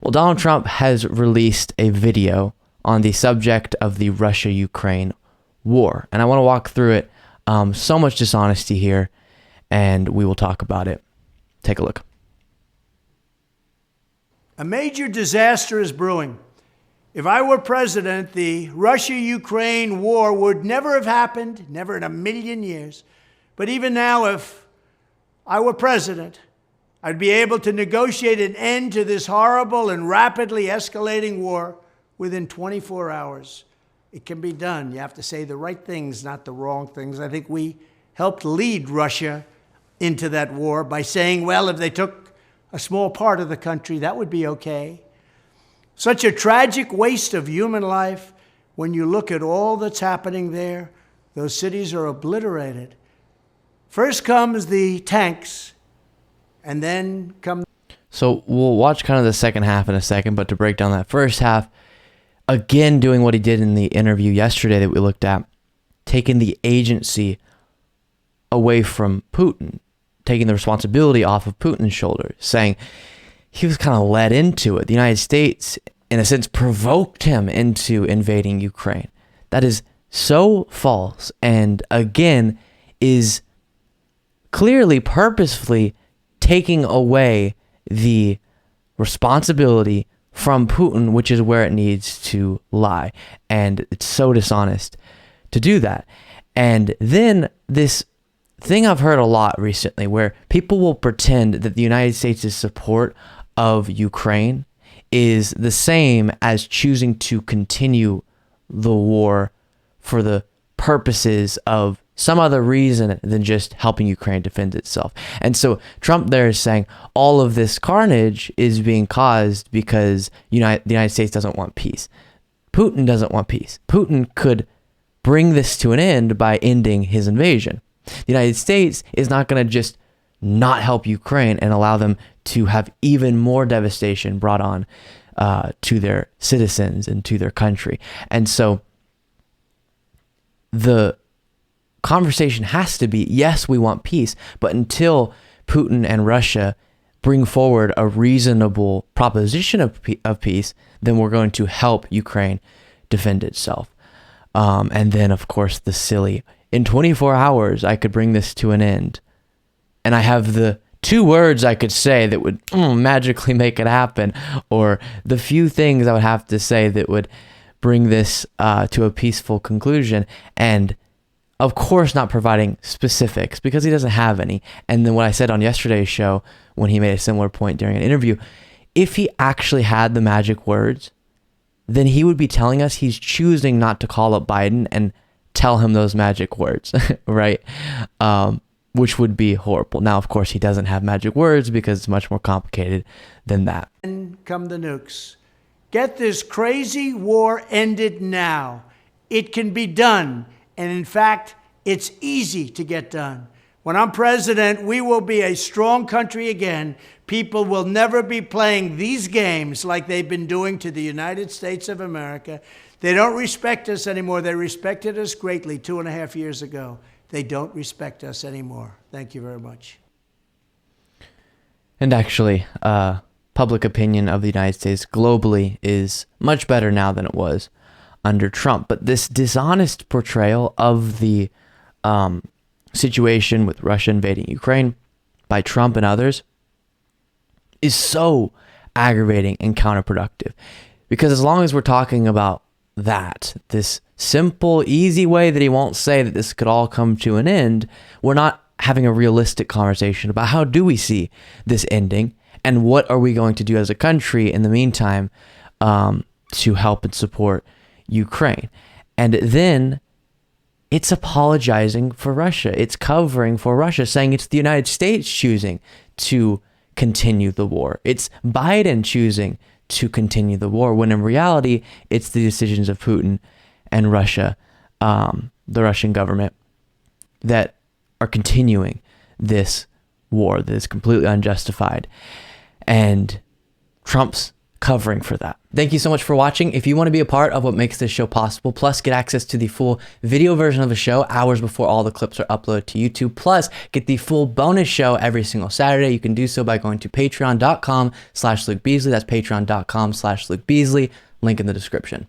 Well, Donald Trump has released a video on the subject of the Russia-Ukraine war, and I want to walk through it. So much dishonesty here, and we will talk about it. Take a look. A major disaster is brewing. If I were president, the Russia-Ukraine war would never have happened, never in a million years. But even now, if I were president, I'd be able to negotiate an end to this horrible and rapidly escalating war within 24 hours. It can be done. You have to say the right things, not the wrong things. I think we helped lead Russia into that war by saying, well, if they took a small part of the country, that would be okay. Such a tragic waste of human life. When you look at all that's happening there, those cities are obliterated. First comes the tanks, and then come... So we'll watch kind of the second half in a second, but to break down that first half, again, doing what he did in the interview yesterday that we looked at, taking the agency away from Putin, taking the responsibility off of Putin's shoulders, saying he was kind of led into it. The United States, in a sense, provoked him into invading Ukraine. That is so false, and again, is clearly purposefully taking away the responsibility from Putin, which is where it needs to lie. And it's so dishonest to do that. And then this thing I've heard a lot recently where people will pretend that the United States' support of Ukraine is the same as choosing to continue the war for the purposes of some other reason than just helping Ukraine defend itself. And so Trump there is saying all of this carnage is being caused because the United States doesn't want peace. Putin doesn't want peace. Putin could bring this to an end by ending his invasion. The United States is not going to just not help Ukraine and allow them to have even more devastation brought on to their citizens and to their country. And so the conversation has to be, yes, we want peace, but until Putin and Russia bring forward a reasonable proposition of peace, then we're going to help Ukraine defend itself. And then, of course, the silly, in 24 hours, I could bring this to an end. And I have the two words I could say that would magically make it happen, or the few things I would have to say that would bring this to a peaceful conclusion. And of course, not providing specifics because he doesn't have any. And then what I said on yesterday's show, when he made a similar point during an interview, if he actually had the magic words, then he would be telling us he's choosing not to call up Biden and tell him those magic words, right? Which would be horrible. Now, of course, he doesn't have magic words because it's much more complicated than that. And come the nukes. Get this crazy war ended now. It can be done. And in fact, it's easy to get done. When I'm president, we will be a strong country again. People will never be playing these games like they've been doing to the United States of America. They don't respect us anymore. They respected us greatly 2.5 years ago. They don't respect us anymore. Thank you very much. And actually, public opinion of the United States globally is much better now than it was under Trump. But this dishonest portrayal of the situation with Russia invading Ukraine by Trump and others is so aggravating and counterproductive. Because as long as we're talking about that, this simple, easy way that he won't say that this could all come to an end, we're not having a realistic conversation about how do we see this ending and what are we going to do as a country in the meantime to help and support Ukraine. And then it's apologizing for Russia. It's covering for Russia, saying it's the United States choosing to continue the war. It's Biden choosing to continue the war, when in reality, it's the decisions of Putin and Russia, the Russian government, that are continuing this war that is completely unjustified. And Trump's covering for that. Thank you so much for watching. If you want to be a part of what makes this show possible, plus get access to the full video version of the show hours before all the clips are uploaded to YouTube, plus get the full bonus show every single Saturday, you can do so by going to patreon.com/Luke Beasley. That's patreon.com/Luke Beasley. Link in the description.